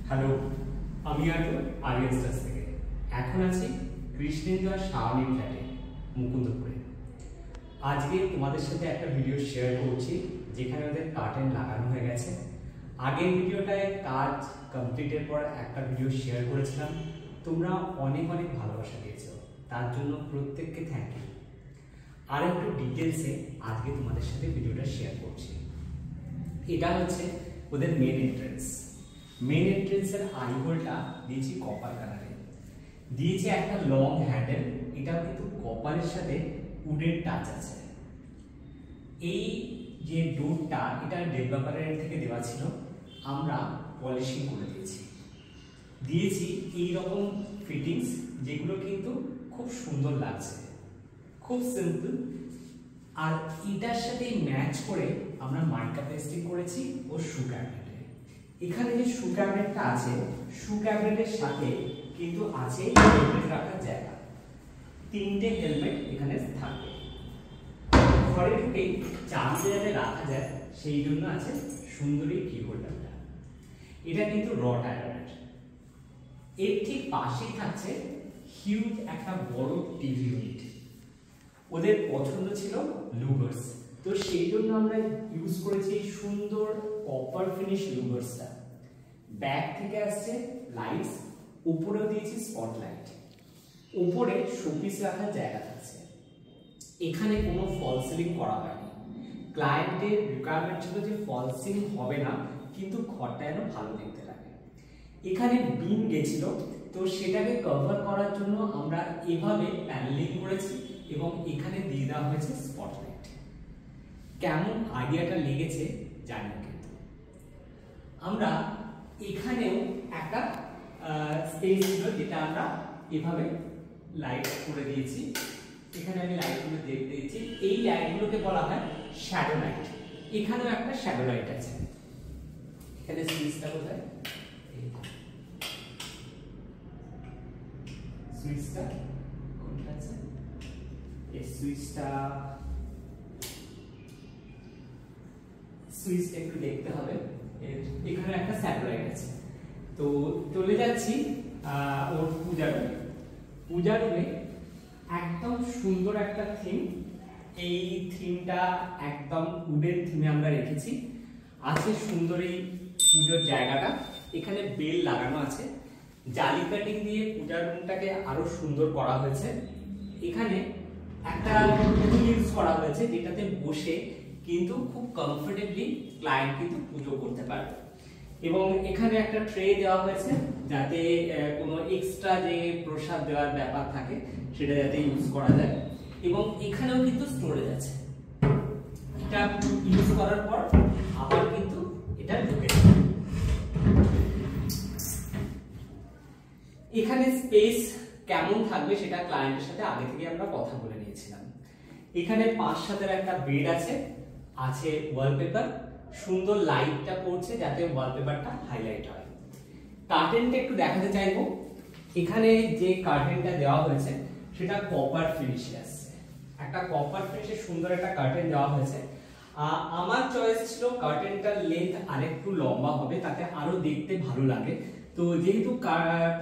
Hello, আমি আরিয়াস্টাস থেকে এখন আছি কৃষ্ণেন্দু আর শাওনি ফ্ল্যাটে মুকুন্দপুরে। আজকে তোমাদের সাথে একটা ভিডিও শেয়ার করছি যেখানে ওদের কার্টেন লাগানো হয়ে গেছে। আগের ভিডিওটায় কাজ কমপ্লিটের পর একটা ভিডিও শেয়ার করেছিলাম, তোমরা অনেক অনেক ভালোবাসা দিয়েছো, তার জন্য প্রত্যেককে থ্যাংক ইউ। আর একটু ডিটেলসে আজকে তোমাদের সাথে ভিডিওটা শেয়ার করছি। এটা হচ্ছে ওদের মেন এন্ট্রেন্স। মেন এন্ট্রেন্সের আইহোলটা দিয়েছি কপার কালারে, দিয়েছি একটা লং হ্যান্ডেল, এটা কিন্তু কপারের সাথে উডের টাচ আছে। এই যে ডোরটা এটা ডেভেলপারের থেকে দেওয়া ছিল, আমরা পলিশিং করে দিয়েছি এই রকম ফিটিংস, যেগুলো কিন্তু খুব সুন্দর লাগছে, খুব সিম্পল। আর এটার সাথে ম্যাচ করে আমরা মাইকা পেস্টিং করেছি ও শু ক্যাবিনেটে। এখানে যে শু ক্যাবিনেটটা আছে, শু ক্যাবিনেটের সাথে কিন্তু আছে হেলমেট রাখার জায়গা। 3টে হেলমেট এখানে থাকবে। ঘরে ঢুকে চাবিতে যাতে রাখা যায় সেই জন্য আছে সুন্দরী কি হোল্ডারটা। এটা কিন্তু র টায়ারের। এর ঠিক পাশেই থাকছে হিউজ একটা বড় টিভি ইউনিট। ওদের পছন্দ ছিল লুভার্স, তো সেই জন্য আমরা ইউজ করেছি সুন্দর কপার ফিনিশ লুভার্সটা। ব্যাক থেকে আসছে লাইটস, উপরেও দিয়েছি স্পটলাইট, উপরে শোপিস রাখার জায়গা আছে। এখানে কোনো ফল সিলিং করা হয়নি। ক্লায়েন্টের রিকোয়ারমেন্ট ছিল যে ফল সিলিং হবে না, কিন্তু ঘরটা যেন ভালো দেখতে লাগে। এখানে বিম গেছিল, তো সেটাকে কভার করার জন্য আমরা এভাবে প্যানেলিং করেছি এবং এখানে দিয়ে দেওয়া হয়েছে স্পটলাইট। কেমন আইডিয়াটা লেগেছে জানি না, কিন্তু আমরা এখানেও একটা স্পেস ছিল যেটা আমরা এভাবে লাইট করে দিয়েছি। এখানে আমি লাইটগুলো দিয়েছি, এই লাইটগুলোকে বলা হয় শ্যাডো লাইট। এখানেও একটা শ্যাডো লাইট আছে। এখানে সুইচটা কোথায়? সুইচটা কোনটা আছে? এই সুইচটা একটু দেখতে হবে। এখানে একটা স্যাটেলাইট আছে। তো চলে যাচ্ছি ওর পূজা রুমে। একদম সুন্দর একটা থিম। এই থিমটা একদম উডের থিমে আমরা রেখেছি। আছে সুন্দর এই পুজোর জায়গাটা। এখানে বেল লাগানো আছে, জালি কাটিং দিয়ে পূজার রুমটাকে আরো সুন্দর করা হয়েছে। এখানে একটা ইউজ করা হয়েছে যেটাতে বসে কিন্তু খুব কমফোর্টেবলি ক্লায়েন্ট কিন্তু পুজো করতে পারবে। এবং এখানে একটা ট্রে দেওয়া হয়েছে যাতে কোনো এক্সট্রা যে প্রসাদ দেওয়ার ব্যাপার থাকে সেটা যাতে ইউজ করা যায়। এবং এখানেও কিন্তু স্টোরেজ আছে। এটা ইউজ করার পর আবার কিন্তু এটা ঢুকে যাবে। এখানে স্পেস কেমন থাকবে সেটা ক্লায়েন্টের সাথে আগে থেকে আমরা কথা বলে নিয়েছিলাম। এখানে 5-7 একটা বেড আছে ওয়ালপেপার, সুন্দর লাইটটা পড়ছে যাতে ওয়ালপেপারটা হাইলাইট হয়। কার্টেনটা একটু দেখাতে চাইবো। এখানে যে কার্টেনটা দেওয়া হয়েছে সেটা কপার ফিনিশে আসছে। একটা কপার ফিনিশে সুন্দর একটা কার্টেন দেওয়া হয়েছে। আমার চয়েস ছিল কার্টেনটার লেন্থ আরেকটু লম্বা হবে, তাতে আরো দেখতে ভালো লাগে। তো যেহেতু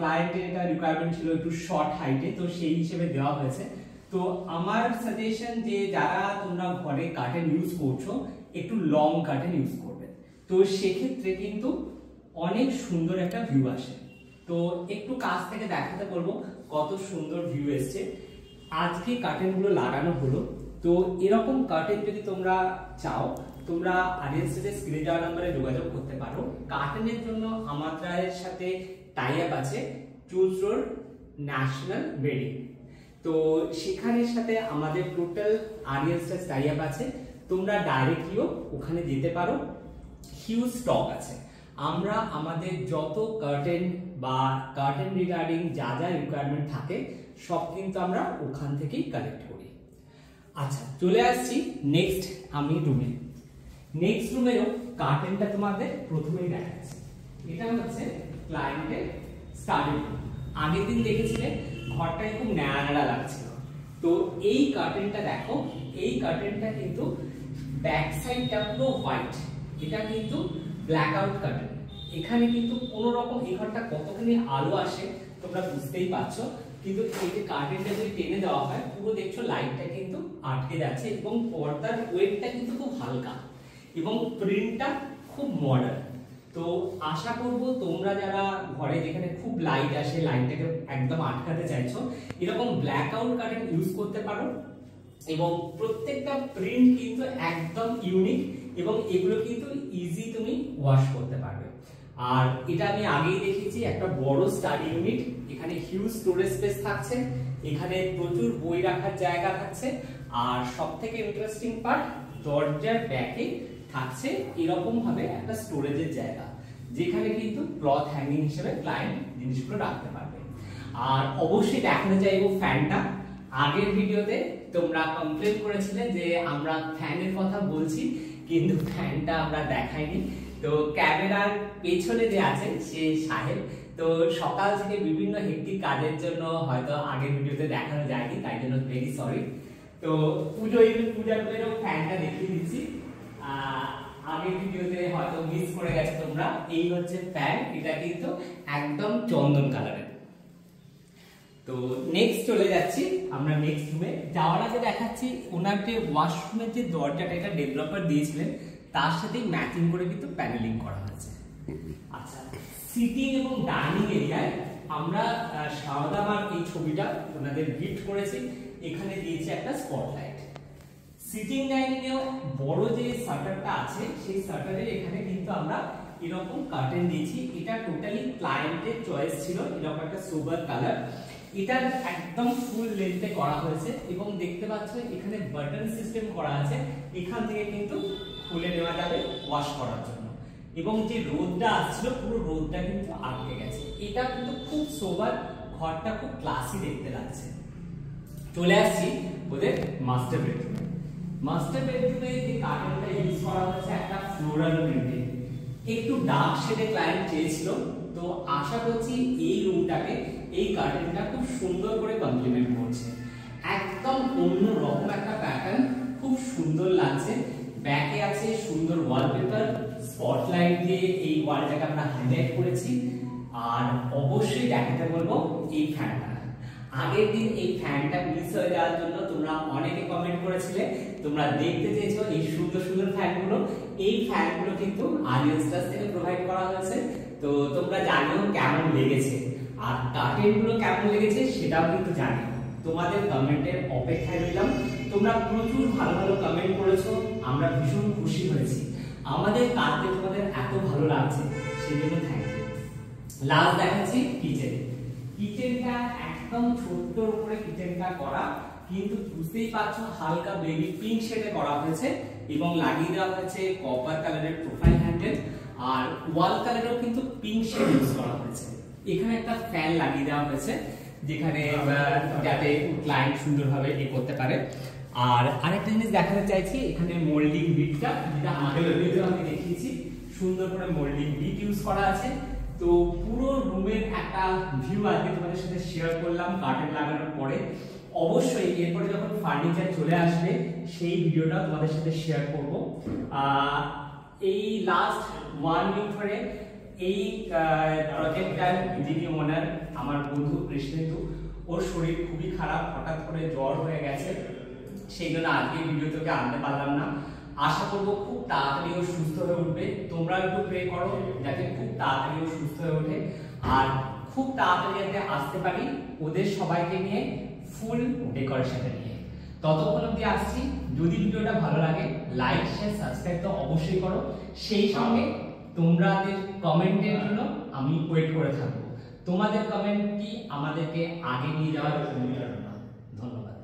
ক্লায়েন্টের এটা রিকোয়ারমেন্ট ছিল একটু শর্ট হাইটে, তো সেই হিসেবে দেওয়া হয়েছে। তো আমার সাজেশন যে যারা তোমরা ঘরে কার্টেন ইউজ করছো একটু লং কার্টেন ইউজ করবে, তো সেক্ষেত্রে কিন্তু অনেক সুন্দর একটা ভিউ আসে। তো একটু কাছ থেকে দেখাতে বলবো কত সুন্দর ভিউ এসছে। আজকে কার্টেনগুলো লাগানো হলো। তো এরকম কার্টেন যদি তোমরা চাও, তোমরা আরিয়াস্টাসের স্ক্রিনে দেওয়া নম্বরে যোগাযোগ করতে পারো। কার্টেনের জন্য আমাদের সাথে টাই আপ আছে চুজ রোড ন্যাশনাল বেডিং। তো সেখানের সাথে আমাদের টোটাল আরিয়াস্টাস টাই আপ আছে। তোমরা ডাইরেক্টলিও ওখানে যেতে পারো। হিউজ স্টক আছে। আমরা আমাদের যত কার্টেন বা কার্টেন রিগার্ডিং যা যা রিকোয়ারমেন্ট থাকে সব কিন্তু আমরা ওখান থেকেই কালেক্ট করি। আচ্ছা, চলে আসছি নেক্সট রুমে। নেক্সট রুমেরও কার্টেনটা তোমাদের প্রথমেই দেখাচ্ছি। এটা হচ্ছে ক্লায়েন্টের স্টাডি রুম। আগের দিন দেখেছিলে ঘরটায় খুব ন্যাড়া লাগছিল। তো এই কার্টেনটা দেখো, এই কার্টেনটা কিন্তু ব্যাক সাইডটা পুরো হোয়াইট, এটা কিন্তু ব্ল্যাক আউট কার্টেন। এখানে কিন্তু কোনো রকম এই ঘরটা কতখানি আলো আসে তোমরা বুঝতেই পারছো, কিন্তু এই যে কার্টেনটা যদি টেনে দেওয়া হয় পুরো দেখছো লাইটটা কিন্তু আটকে যাচ্ছে এবং পর্দার ওয়েটটা কিন্তু খুব হালকা এবং প্রিন্টটা খুব মডার্ন। তো আশা করব তোমরা যারা ঘরে যেখানে খুব লাইট আসে, লাইটটাকে একদম আটকাতে চাইছো, এরকম ব্ল্যাক আউট কার্টেন ইউজ করতে পারো এবং প্রত্যেকটা প্রিন্ট কিন্তু একদম ইউনিক এবং এগুলো কিন্তু ইজি তুমি ওয়াশ করতে পারবে। আর এটা আমি আগেই দেখিয়েছি, একটা বড় স্টাডি ইউনিট, এখানে হিউজ স্টোরেজ স্পেস থাকছে, এখানে প্রচুর বই রাখার জায়গা থাকছে, আর সবথেকে ইন্টারেস্টিং পার্ট দরজার ব্যাকে থাকছে এরকম ভাবে একটা স্টোরেজের জায়গা, যেখানে কিন্তু ক্লথ হ্যাঙ্গিং হিসেবে ক্লায়েন্ট জিনিসগুলো রাখতে পারবে। আর অবশ্যই দেখাতে চাইবো ফ্যানটা। আগের ভিডিওতে তোমরা কমপ্লেন করেছিলে যে আমরা ফ্যানের কথা বলছি কিন্তু ফ্যানটা আমরা দেখাইনি। তো ক্যামেরার পেছনে যে আছে সে সাহেব, তো সকাল থেকে বিভিন্ন হেক্টিক কাজের জন্য হয়তো আগের ভিডিওতে দেখানো যায়নি, তাই জন্য ভেরি সরি। তো পূজার ফ্যানটা দেখিয়ে দিচ্ছি, আগের ভিডিওতে হয়তো মিস করে গেছে তোমরা। এই হচ্ছে ফ্যান, এটা কিন্তু একদম চন্দন কালারের। তো নেক্সট চলে যাচ্ছি আমরা নেক্সট রুমে। যাওয়ার আগে দেখাচ্ছি ওনার যে ওয়াশরুমের যে দরজাটা, এটা ডেভেলপার দিয়েছিলেন, তার সাথে ম্যাচিং করে কিন্তু প্যানেলিং করা হয়েছে। আচ্ছা, সিটিং এবং ডাইনিং এরিয়ায় আমরা সারদামার এই ছবিটা ওনাদের গিফট করেছি, এখানে দিয়েছি একটা স্পটলাইট। সিটিং ডাইনিং এও বড় যে শাটারটা আছে সেই শাটারের এখানে কিন্তু আমরা এরকম কার্টেন দিয়েছি। এটা টোটালি ক্লায়েন্টের চয়েস ছিল, এরকম একটা সোবার কালার। এটা একদম ফুল লেন্থে করা হয়েছে এবং দেখতে পাচ্ছ এখানে বাটন সিস্টেম করা আছে, এখান থেকে কিন্তু খুলে নেওয়া যাবে ওয়াশ করার জন্য। এবং যে রোদটা আসছিল পুরো রোদটা কিন্তু আটকে গেছে। এটা কিন্তু খুব সোবার, ঘরটা খুব ক্লাসি দেখতে লাগছে। চলে আসছি ওদের মাস্টার বেডরুমে। মাস্টার বেডরুমে যে কার্টেনটা ইউজ করা হয়েছে একটা ফ্লোরাল প্রিন্টে, একটু ডার্ক শেডে ক্লায়েন্ট চেয়েছিল, তো আশা করছি এই রুমটাকে এই কার্টেনটা খুব সুন্দর করে কমপ্লিমেন্ট করছে। একদম অন্য রকম একটা প্যাটার্ন, খুব সুন্দর লাগছে। ব্যাকে আছে সুন্দর ওয়ালপেপার, স্পটলাইট দিয়ে এই ওয়ালটাকে আমরা হাইলাইট করেছি। আর অবশ্যই দেখাতে বলবো এই ফ্যানটা। আগের দিন এই ফ্যানটা মিস হয়ে যাওয়ার জন্য তোমরা অনেকে কমেন্ট করেছিলে, তোমরা দেখতে চেয়েছো এই সুন্দর সুন্দর ফ্যানগুলো। এই ফ্যানগুলো কিন্তু আরিয়ানস্টাস থেকে প্রোভাইড করা হয়েছে, তো তোমরা জানিও কেমন লেগেছে, আর কার্টেনগুলো কেমন লেগেছে সেটাও কিন্তু জানিও। তোমাদের কমেন্টের অপেক্ষায় রইলাম। তোমরা প্রচুর ভালো ভালো কমেন্ট করেছো, আমরা ভীষণ খুশি হয়েছি। আমাদের কাজে তোমাদের এত ভালো লাগছে, সেই জন্য থ্যাংক ইউ। লাস্ট দেখাচ্ছি কিচেন। কিচেনটা একদম ছোট্টর উপরে কিচেনটা করা, কিন্তু বুঝতেই পারছো হালকা বেবি পিঙ্ক শেডে করা হয়েছে এবং লাগিয়ে দেওয়া হয়েছে কপার কালারের প্রোফাইল হ্যান্ডেল, আর ওয়াল কালারেও কিন্তু পিঙ্ক শেড ইউজ করা হয়েছে। এখানে একটা ফ্যান লাগিয়ে দেওয়া হয়েছে যেখানে যাতে ক্লায়েন্ট সুন্দরভাবে করতে পারে। আর আরেকটা জিনিস দেখাতে চাইছি, এখানে মোল্ডিং বিটটা, যেটা আগের ভিডিওতে আমি দেখিয়েছি, সুন্দর করে মোল্ডিং বিট ইউজ করা আছে। তো পুরো রুমের একটা ভিউ আজকে তোমাদের সাথে শেয়ার করলাম কার্টেন লাগানোর পরে। অবশ্যই এরপরে যখন ফার্নিচার চলে আসবে সেই ভিডিওটা তোমাদের সাথে শেয়ার করব। এই লাস্ট 1 উইক ধরে এই প্রজেক্টটার যিনি ওনার আমার বন্ধু কৃষ্ণেন্দু, ওর শরীর খুবই খারাপ, হঠাৎ করে জ্বর হয়ে গেছে, সেই জন্য আজকে ভিডিও তোকে আনতে পারলাম না। আশা করবো খুব তাড়াতাড়ি ও সুস্থ হয়ে উঠবে। তোমরা একটু প্রে করো যাতে খুব তাড়াতাড়ি ও সুস্থ হয়ে ওঠে, আর খুব তাড়াতাড়ি যাতে আসতে পারি ওদের সবাইকে নিয়ে ফুল ডেকোরেশনে নিয়ে। ততক্ষণ অবধি আসছি। যদি ভিডিওটা ভালো লাগে লাইক শেয়ার সাবস্ক্রাইব তো অবশ্যই করো, সেই সঙ্গে তোমাদের কমেন্টের জন্য আমি ওয়েট করে থাকবো। তোমাদের কমেন্টটি আমাদেরকে আগে নিয়ে যাওয়ার অনুপ্রেরণা। ধন্যবাদ।